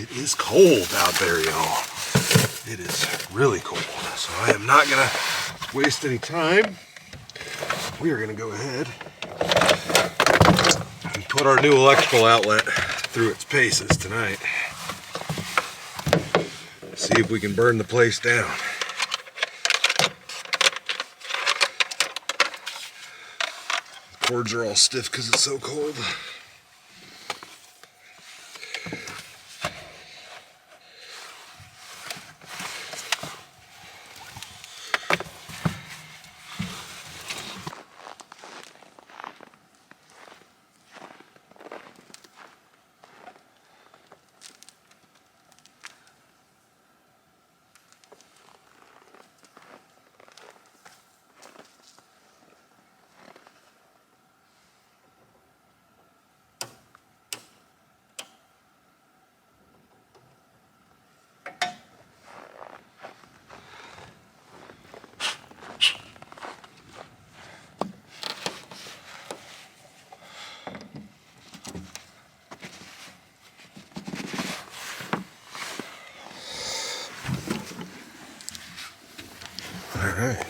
It is cold out there, y'all. It is really cold. So I am not gonna waste any time. We are gonna go ahead and put our new electrical outlet through its paces tonight. See if we can burn the place down. The cords are all stiff because it's so cold. Alright,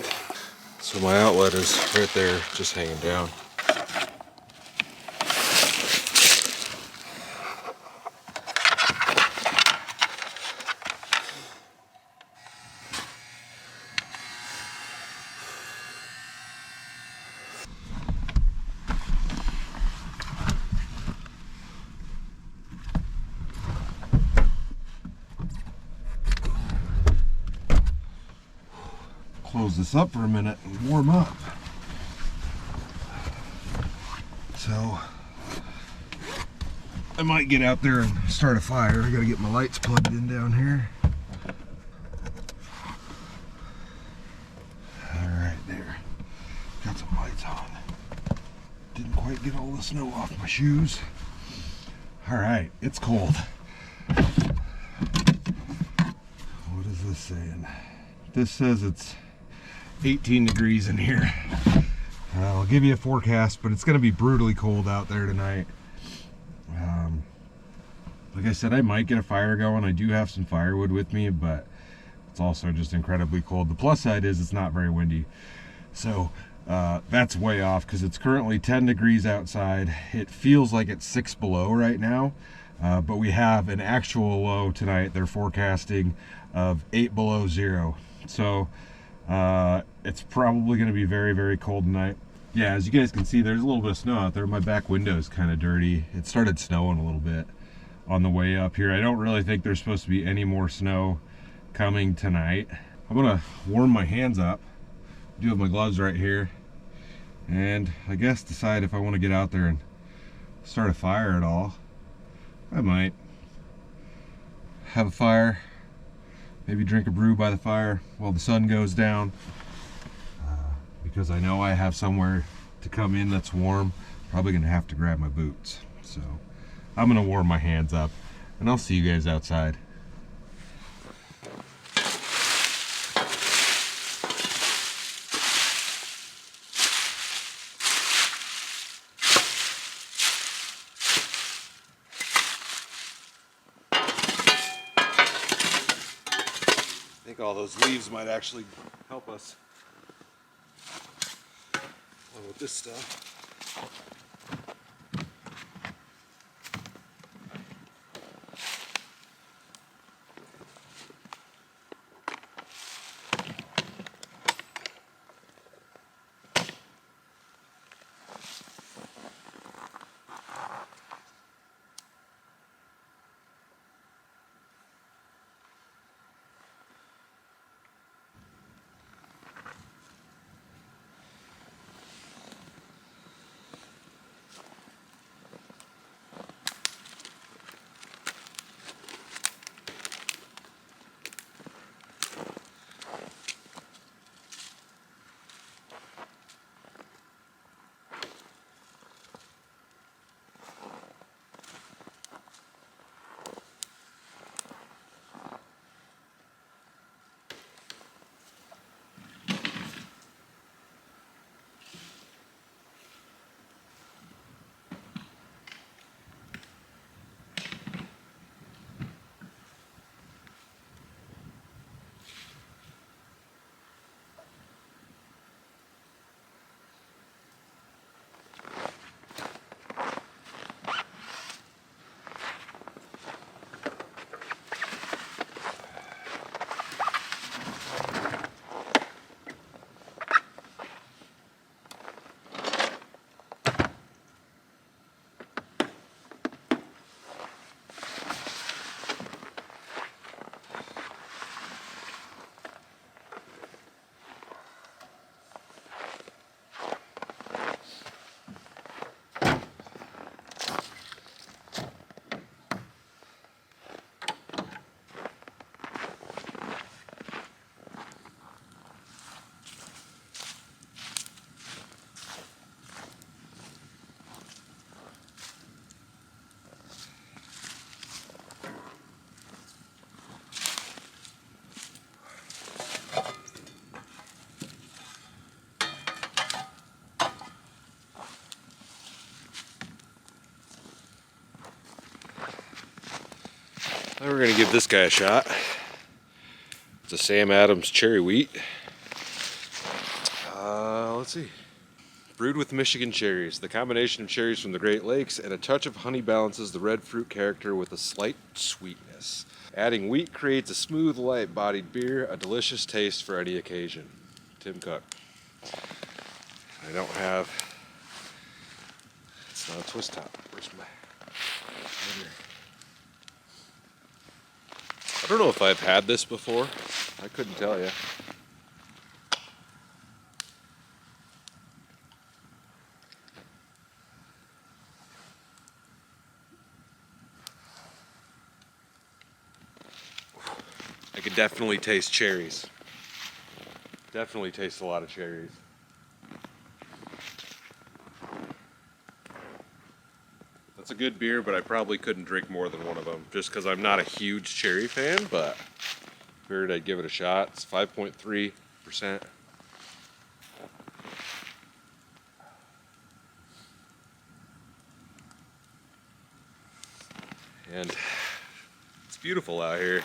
so my outlet is right there, just hanging down. Close this up for a minute and warm up. So I might get out there and start a fire. I gotta get my lights plugged in down here. Alright, there. Got some lights on. Didn't quite get all the snow off my shoes. Alright, it's cold. What is this saying? This says it's 18 degrees in here. I'll give you a forecast, but it's going to be brutally cold out there tonight. Like I said, I might get a fire going. I do have some firewood with me, but it's also just incredibly cold. The plus side is it's not very windy. So that's way off because it's currently 10 degrees outside. It feels like it's 6 below right now, but we have an actual low tonight. They're forecasting of 8 below zero. So it's probably going to be very, very cold tonight. Yeah, as you guys can see, there's a little bit of snow out there. My back window is kind of dirty. It started snowing a little bit on the way up here. I don't really think there's supposed to be any more snow coming tonight. I'm going to warm my hands up. I do have my gloves right here. And I guess decide if I want to get out there and start a fire at all. I might have a fire. Maybe drink a brew by the fire while the sun goes down, because I know I have somewhere to come in that's warm. Probably gonna have to grab my boots. So I'm gonna warm my hands up and I'll see you guys outside. I think all those leaves might actually help us along with this stuff. give this guy a shot. It's a Sam Adams cherry wheat. Let's see. Brewed with Michigan cherries. The combination of cherries from the Great Lakes and a touch of honey balances the red fruit character with a slight sweetness. Adding wheat creates a smooth, light-bodied beer, a delicious taste for any occasion. Tim Cook. I don't have... It's not a twist top. Where's my... I don't know if I've had this before. I couldn't tell you. I could definitely taste cherries. Definitely taste a lot of cherries. That's a good beer, but I probably couldn't drink more than one of them just because I'm not a huge cherry fan, but figured I'd give it a shot. It's 5.3%. And it's beautiful out here.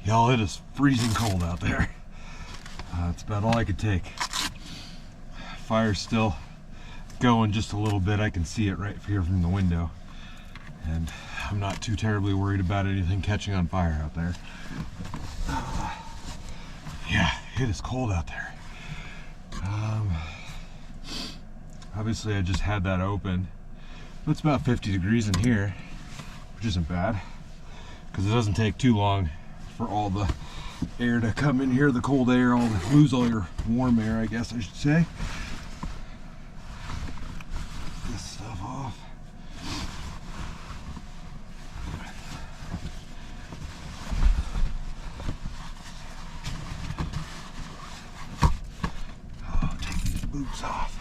Y'all, it is freezing cold out there. It's about all I could take. Fire's still going just a little bit. I can see it right here from the window. And I'm not too terribly worried about anything catching on fire out there. Yeah, it is cold out there. Obviously I just had that open. It's about 50 degrees in here, which isn't bad, because it doesn't take too long for all the air to come in here, the cold air, lose all your warm air, I guess I should say. Get this stuff off. Oh, take these boots off.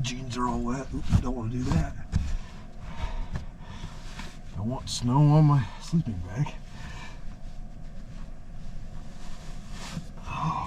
Jeans are all wet. Oops, I don't want to do that. I want snow on my sleeping bag. Oh.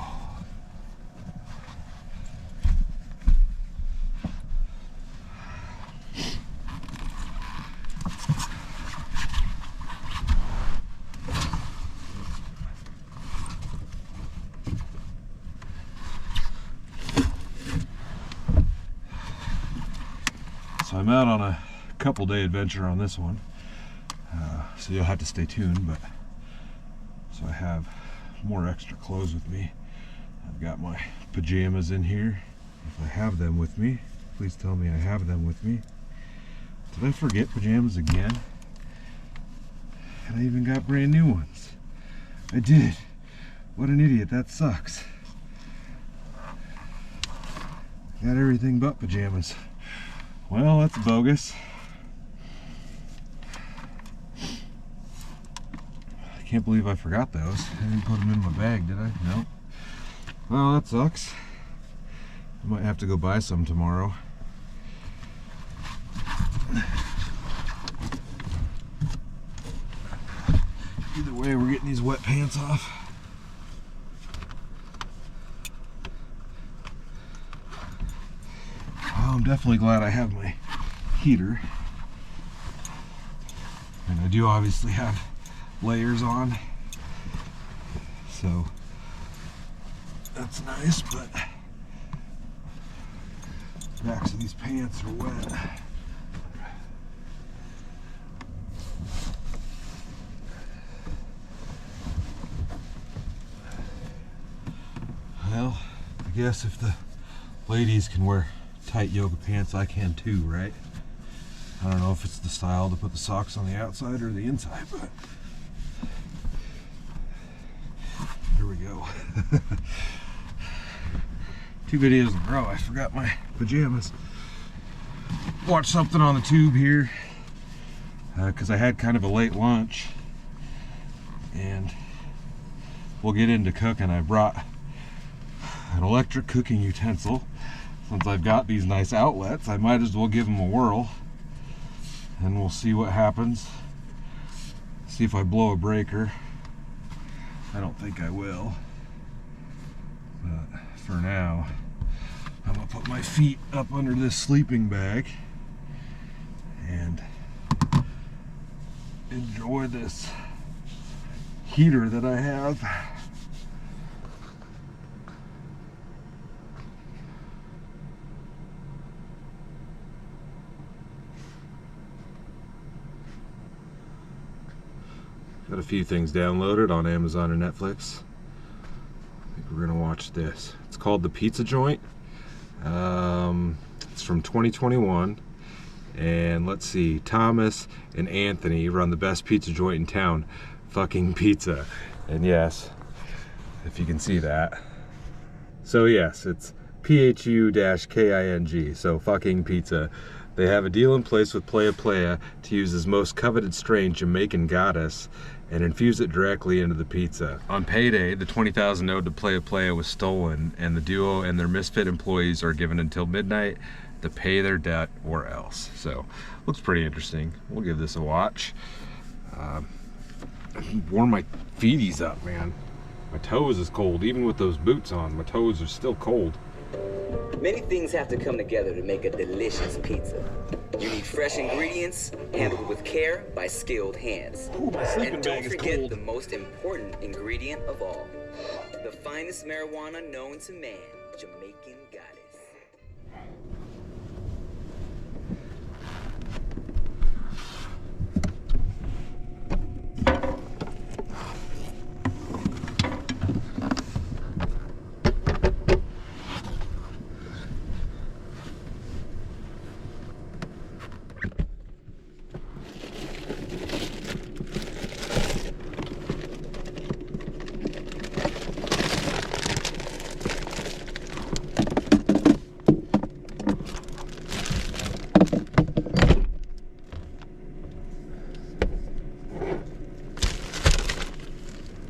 So I'm out on a couple day adventure on this one, so you'll have to stay tuned. But so I have more extra clothes with me. I've got my pajamas in here. If I have them with me, please tell me I have them with me. Did I forget pajamas again? And I even got brand new ones. I did. What an idiot, that sucks. Got everything but pajamas. Well, that's bogus. I can't believe I forgot those. I didn't put them in my bag, did I? No. Well, that sucks. I might have to go buy some tomorrow. Either Either way, we're getting these wet pants off. Well, I'm definitely glad I have my heater. And I do obviously have layers on, so that's nice, but backs of these pants are wet. Well, I guess if the ladies can wear tight yoga pants, I can too, right? I don't know if it's the style to put the socks on the outside or the inside, but here we go. 2 videos in a row. I forgot my pajamas. Watched something on the tube here because I had kind of a late lunch, and we'll get into cooking. I brought an electric cooking utensil. Since I've got these nice outlets, I might as well give them a whirl, and we'll see what happens. See if I blow a breaker. I don't think I will, but for now I'm gonna put my feet up under this sleeping bag and enjoy this heater that I have. Got a few things downloaded on Amazon or Netflix. I think we're gonna watch this. It's called The Pizza Joint. It's from 2021. And let's see, Thomas and Anthony run the best pizza joint in town, Fucking Pizza. And yes, if you can see that. So yes, it's PHU-KING, so Fucking Pizza. They have a deal in place with Playa Playa to use his most coveted strain, Jamaican Goddess, and infuse it directly into the pizza. On payday, the 20,000 owed to Playa Playa was stolen, and the duo and their misfit employees are given until midnight to pay their debt or else. So, looks pretty interesting. We'll give this a watch. I've worn my feeties up, man. My toes is cold. Even with those boots on, my toes are still cold. Many things have to come together to make a delicious pizza. You need fresh ingredients, handled with care by skilled hands. Ooh, my sleeping and bag don't is forget cold. the most important ingredient of all. The finest marijuana known to man, Jamaican Goddess.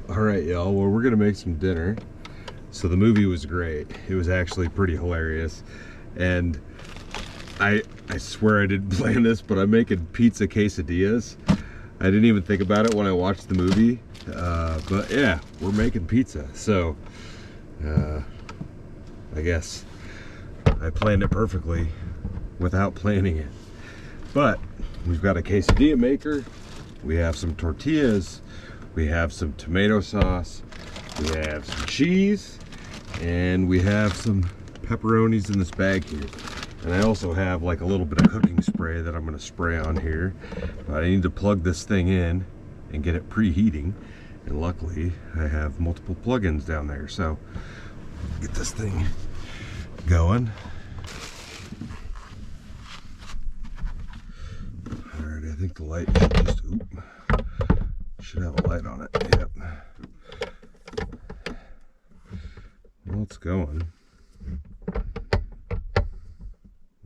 Alright y'all, well we're gonna make some dinner. So the movie was great. It was actually pretty hilarious. And I swear I didn't plan this, but I'm making pizza quesadillas. I didn't even think about it when I watched the movie. But yeah, we're making pizza. So I guess I planned it perfectly without planning it. But we've got a quesadilla maker, we have some tortillas, we have some tomato sauce, we have some cheese, and we have some pepperonis in this bag here. And I also have like a little bit of cooking spray that I'm going to spray on here. But I need to plug this thing in and get it preheating. And luckily I have multiple plugins down there. So get this thing going. Alright, I think the light should have a light on it. Yep. Well, it's going.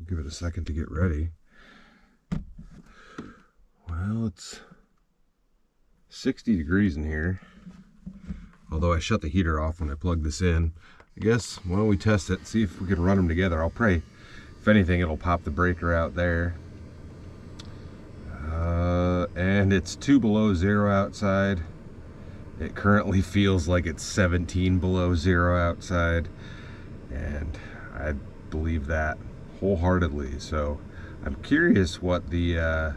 Give it a second to get ready. Well, it's 60 degrees in here. Although I shut the heater off when I plugged this in. I guess, why don't we test it, see if we can run them together. I'll pray, if anything, it'll pop the breaker out there. And it's 2 below 0 outside. It currently feels like it's 17 below zero outside, and I believe that wholeheartedly. So I'm curious what the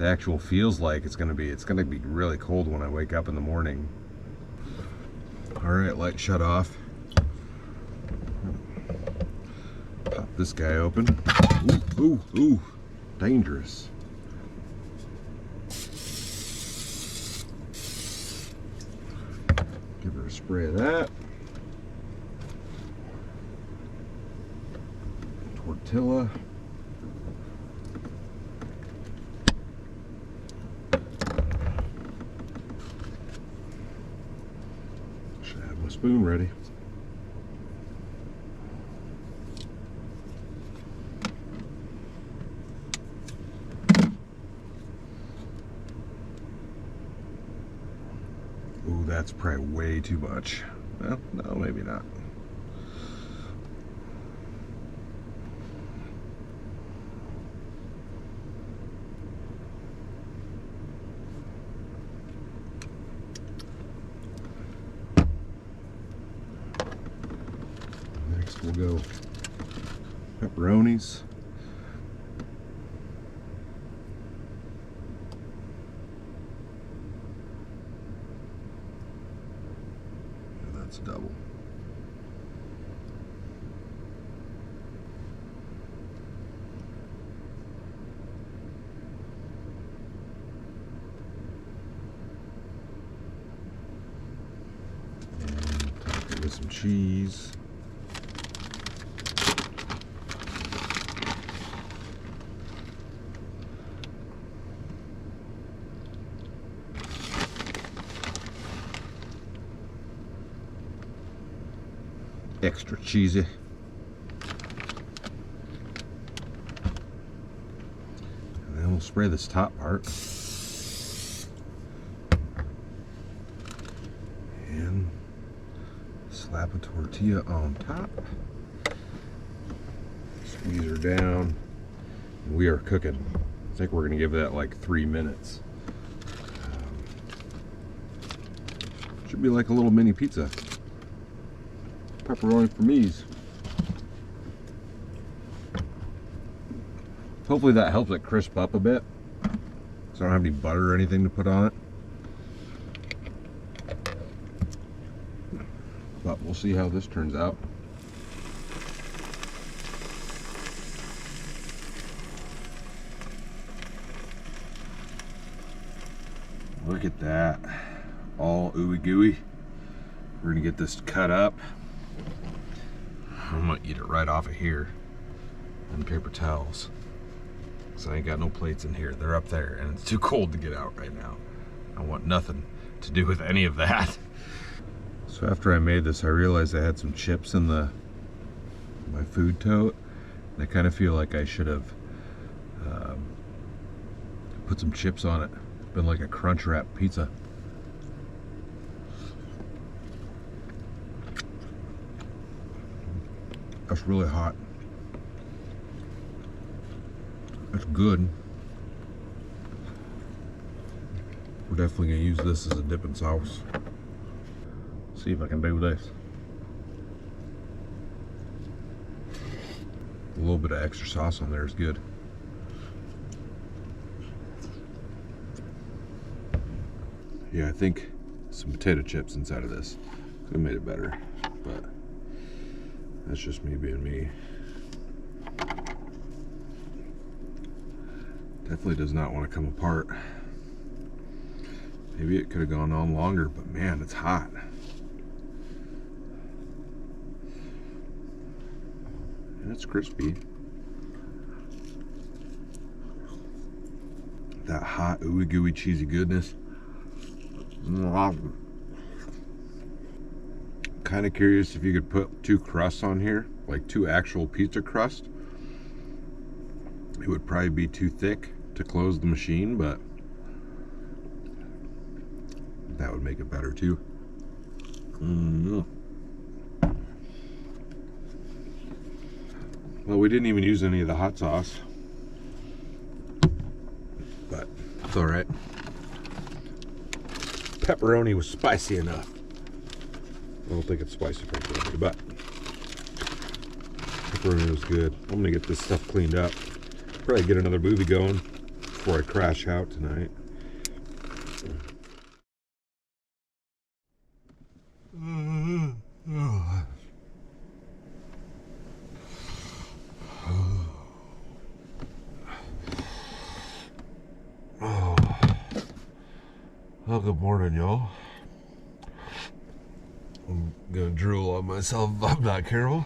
actual feels like it's going to be. It's going to be really cold when I wake up in the morning. All right, light shut off. Pop this guy open. Ooh, ooh, ooh, dangerous. Give her a spray of that. Tortilla. Should have my spoon ready. Ooh, that's probably way too much. Well, no, maybe not. Next we'll go pepperonis. That's double. And top it with some cheese. Extra cheesy. And then we'll spray this top part. And slap a tortilla on top. Squeeze her down. And we are cooking. I think we're gonna give that like 3 minutes. Should be like a little mini pizza. Pepperoni for me's. Hopefully that helps it crisp up a bit, so I don't have any butter or anything to put on it. But we'll see how this turns out. Look at that. All ooey gooey. We're gonna get this cut up. I'm gonna eat it right off of here on paper towels. So I ain't got no plates in here. They're up there and it's too cold to get out right now. I want nothing to do with any of that. So after I made this, I realized I had some chips in my food tote. And I kind of feel like I should have put some chips on it. It's been like a crunch wrap pizza. That's really hot. That's good. We're definitely gonna use this as a dipping sauce. See if I can do this. A little bit of extra sauce on there is good. Yeah, I think some potato chips inside of this could have made it better, but that's just me being me. Definitely does not want to come apart. Maybe it could have gone on longer, but man, it's hot. And it's crispy. That hot, ooey gooey, cheesy goodness. Kind of curious if you could put 2 crusts on here, like 2 actual pizza crust. It would probably be too thick to close the machine, but that would make it better too. Well, we didn't even use any of the hot sauce, but it's all right. pepperoni was spicy enough. I don't think it's spicy pepperoni, but pepperoni was good. I'm gonna get this stuff cleaned up. Probably get another movie going before I crash out tonight. Well, good morning, y'all. I'm gonna drool on myself if I'm not careful.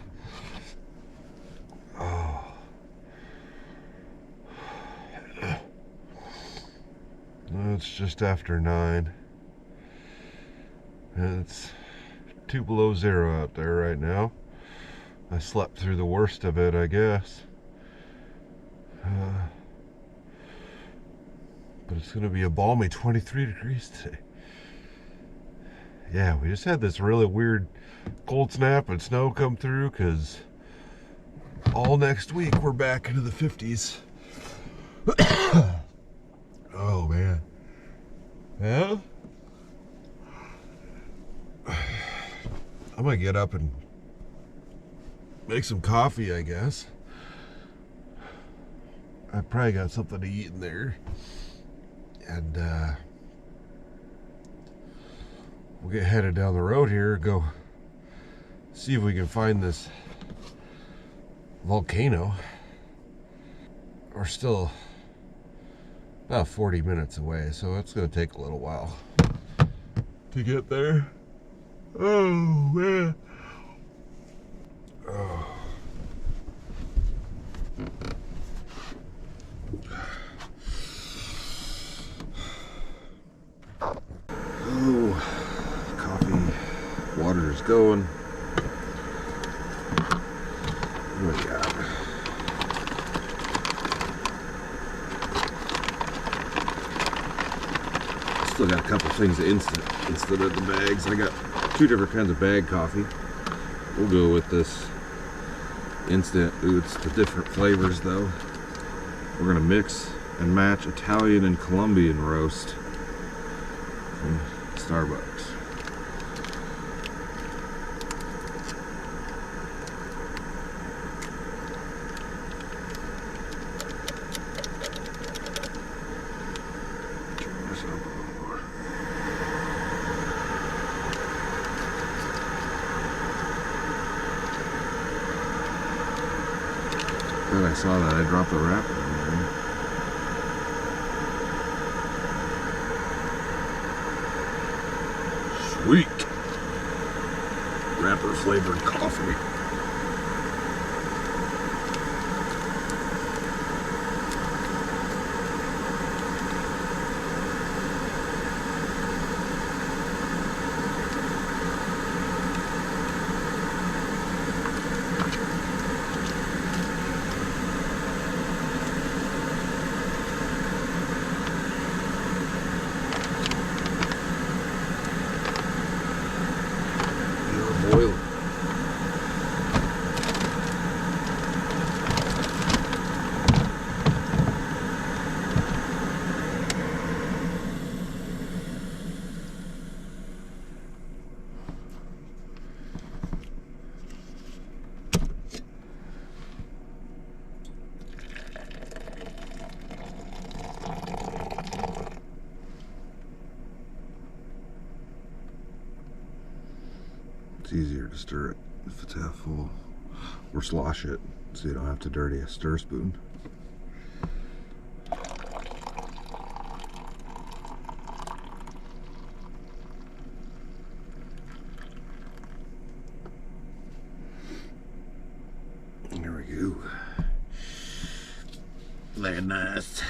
It's just after 9. And it's 2 below 0 out there right now. I slept through the worst of it, I guess. But it's gonna be a balmy 23 degrees today. Yeah, we just had this really weird cold snap and snow come through, because all next week we're back into the 50s. Oh man. Yeah? I'm gonna get up and make some coffee, I guess. I probably got something to eat in there. And we'll get headed down the road here, go see if we can find this volcano. We're still about 40 minutes away, so it's going to take a little while to get there. Oh man. Oh. Oh, coffee, water is going. What do we got? Still got a couple things of instant instead of the bags. I got 2 different kinds of bag coffee. We'll go with this instant. Ooh, it's the different flavors though. We're gonna mix and match Italian and Colombian roast from Starbucks. I saw that. I dropped the wrapper in there. Sweet. Wrapper flavored coffee. It's easier to stir it if it's half full, or slosh it so you don't have to dirty a stir spoon. There we go. Looking nice.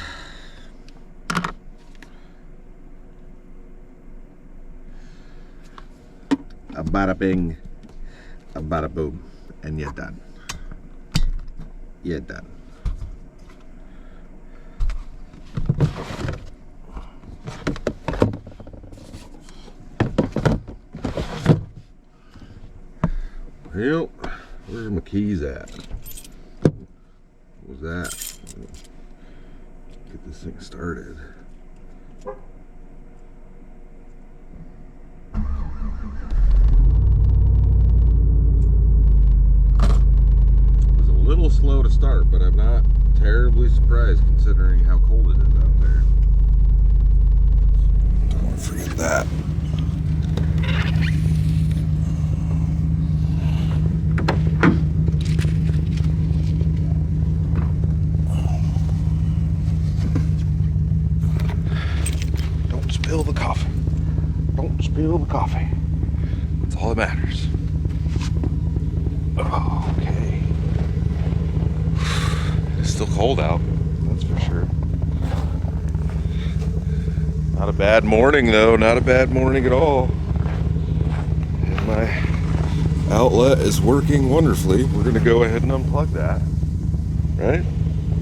A bada bing, a bada boom, and you're done. You're done. Well, where's my keys at? What was that? Get this thing started. slow to start, but I'm not terribly surprised considering how cold it is out there. Don't want to forget that. Don't spill the coffee. Don't spill the coffee. That's all that matters. Okay. It's still cold out, that's for sure. Not a bad morning though, not a bad morning at all. And my outlet is working wonderfully. We're gonna go ahead and unplug that. Right?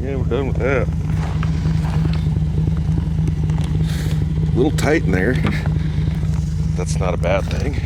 Yeah, we're done with that. A little tight in there. That's not a bad thing.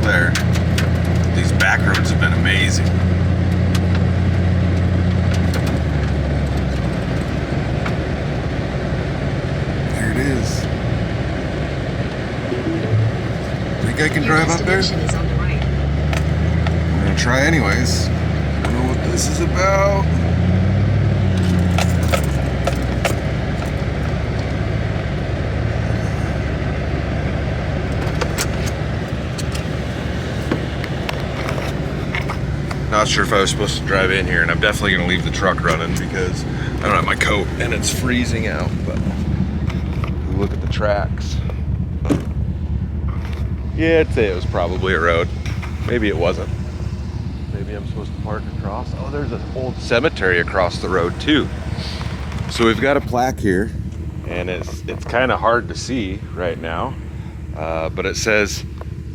There. These back roads have been amazing. There it is. Think I can drive up there? I'm gonna try anyways. I don't know what this is about. Not sure if I was supposed to drive in here, and I'm definitely going to leave the truck running because I don't have my coat and it's freezing out. But look at the tracks. Yeah, I'd say it was probably a road. Maybe it wasn't. Maybe I'm supposed to park across. Oh, there's an old cemetery across the road too. So we've got a plaque here, and it's kind of hard to see right now, but it says,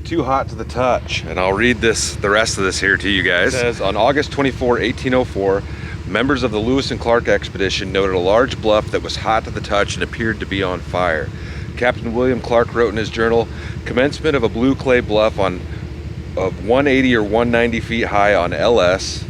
"Too hot to the touch," and I'll read the rest of this here to you guys. It says, on August 24, 1804, members of the Lewis and Clark expedition noted a large bluff that was hot to the touch and appeared to be on fire. Captain William Clark wrote in his journal, commencement of a blue clay bluff of 180 or 190 feet high on LS.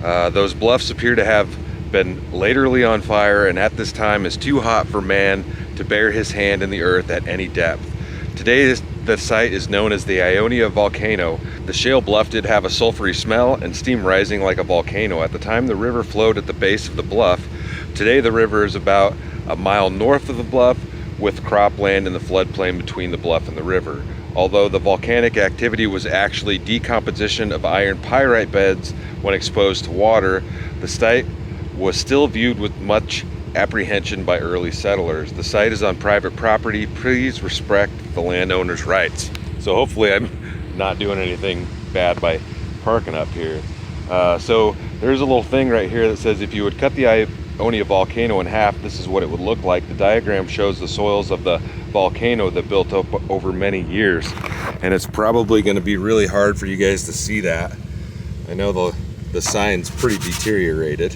Those bluffs appear to have been laterally on fire, and at this time is too hot for man to bear his hand in the earth at any depth. Today, the site is known as the Ionia Volcano. The shale bluff did have a sulfury smell and steam rising like a volcano. At the time, the river flowed at the base of the bluff. Today, the river is about a mile north of the bluff, with cropland in the floodplain between the bluff and the river. Although the volcanic activity was actually decomposition of iron pyrite beds when exposed to water, the site was still viewed with much apprehension by early settlers. The site is on private property. Please respect the landowner's rights. So hopefully I'm not doing anything bad by parking up here. So there's a little thing right here that says if you would cut the Ionia volcano in half, this is what it would look like. The diagram shows the soils of the volcano that built up over many years, and it's probably going to be really hard for you guys to see that. I know the sign's pretty deteriorated,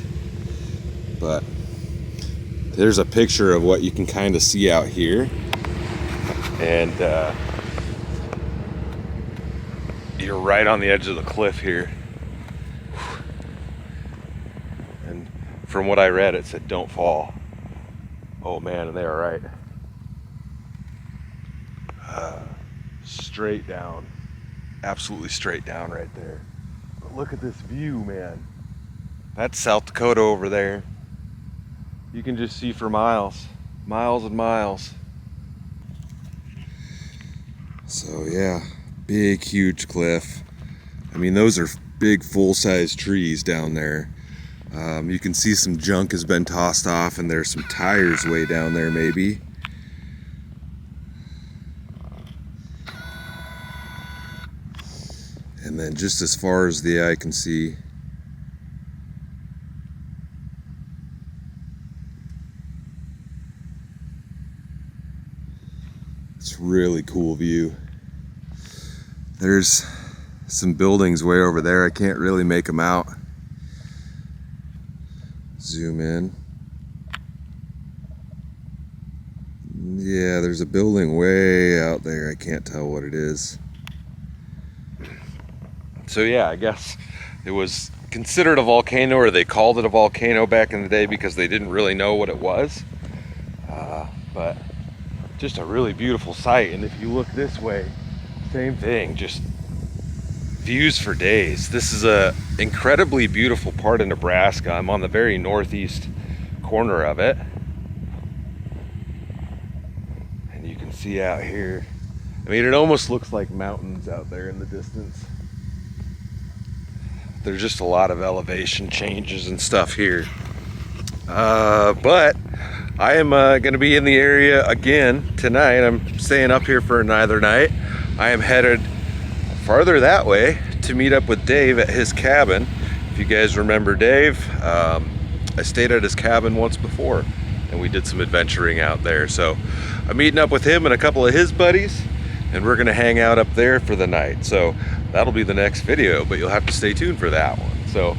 but there's a picture of what you can kind of see out here, and you're right on the edge of the cliff here. from what I read, it said don't fall. Oh man, and they are right. Straight down. Absolutely straight down right there. But look at this view, man. That's South Dakota over there. You can just see for miles. Miles and miles. So yeah, big, huge cliff. I mean, those are big, full-size trees down there. You can see some junk has been tossed off, and there's some tires way down there maybe. And then just as far as the eye can see, it's a really cool view. There's some buildings way over there. I can't really make them out. Zoom in. Yeah, there's a building way out there. I can't tell what it is. So yeah, I guess it was considered a volcano, or they called it a volcano back in the day because they didn't really know what it was. But just a really beautiful sight. And if you look this way, same thing, just views for days. This is a incredibly beautiful part of Nebraska. I'm on the very northeast corner of it. And you can see out here, I mean, it almost looks like mountains out there in the distance. There's just a lot of elevation changes and stuff here. But I am going to be in the area again tonight. I'm staying up here for another night. I am headed farther that way to meet up with Dave at his cabin. If you guys remember Dave, I stayed at his cabin once before and we did some adventuring out there. So I'm meeting up with him and a couple of his buddies, and we're gonna hang out up there for the night. So that'll be the next video, but you'll have to stay tuned for that one. So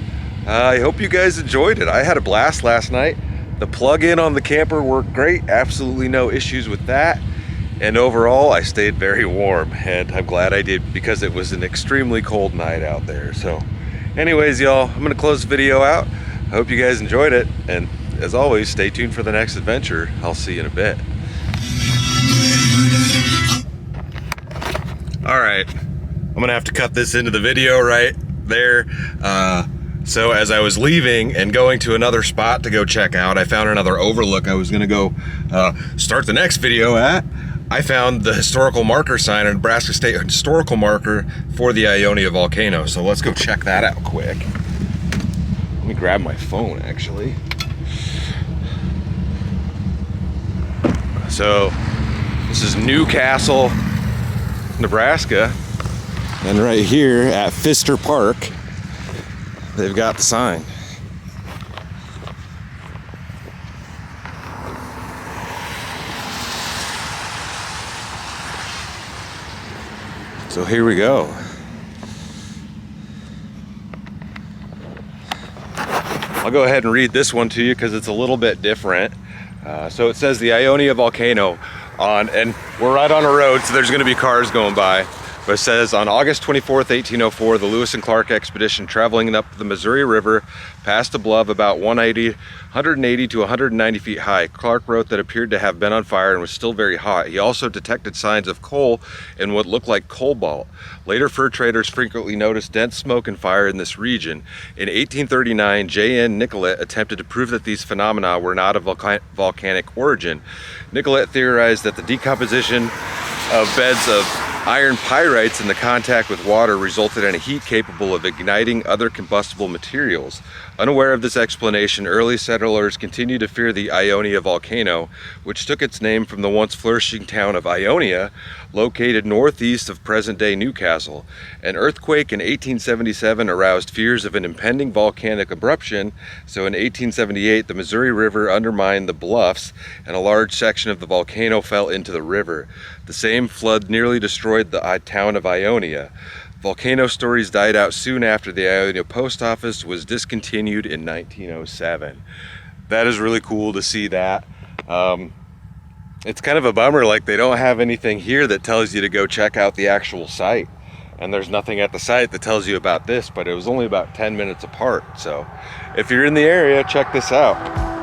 I hope you guys enjoyed it. I had a blast last night. The plug-in on the camper worked great. Absolutely no issues with that. And overall, I stayed very warm, and I'm glad I did because it was an extremely cold night out there. So anyways, y'all, I'm gonna close the video out. I hope you guys enjoyed it, and as always, stay tuned for the next adventure. I'll see you in a bit. All right, I'm gonna have to cut this into the video right there. So as I was leaving and going to another spot to go check out, I found another overlook I was gonna go start the next video at. I found the historical marker sign, a Nebraska State historical marker for the Ionia volcano. So let's go check that out quick. Let me grab my phone actually. So this is Newcastle, Nebraska. And right here at Pfister Park, they've got the sign. So here we go. I'll go ahead and read this one to you because it's a little bit different. So it says the Ionia volcano on, and we're right on a road, so there's going to be cars going by. But it says, on August 24th, 1804, the Lewis and Clark expedition traveling up the Missouri River passed a bluff about 180 to 190 feet high. Clark wrote that it appeared to have been on fire and was still very hot. He also detected signs of coal and what looked like cobalt. Later, fur traders frequently noticed dense smoke and fire in this region. In 1839, J.N. Nicolet attempted to prove that these phenomena were not of volcanic origin. Nicolet theorized that the decomposition of beds of iron pyrites in the contact with water resulted in a heat capable of igniting other combustible materials. Unaware of this explanation, early settlers continued to fear the Ionia volcano, which took its name from the once flourishing town of Ionia, located northeast of present-day Newcastle. An earthquake in 1877 aroused fears of an impending volcanic eruption, so in 1878 the Missouri River undermined the bluffs and a large section of the volcano fell into the river. The same flood nearly destroyed the town of Ionia. Volcano stories died out soon after the Ionia post office was discontinued in 1907. That is really cool to see that. It's kind of a bummer, like they don't have anything here that tells you to go check out the actual site. And there's nothing at the site that tells you about this, but it was only about 10 minutes apart. So if you're in the area, check this out.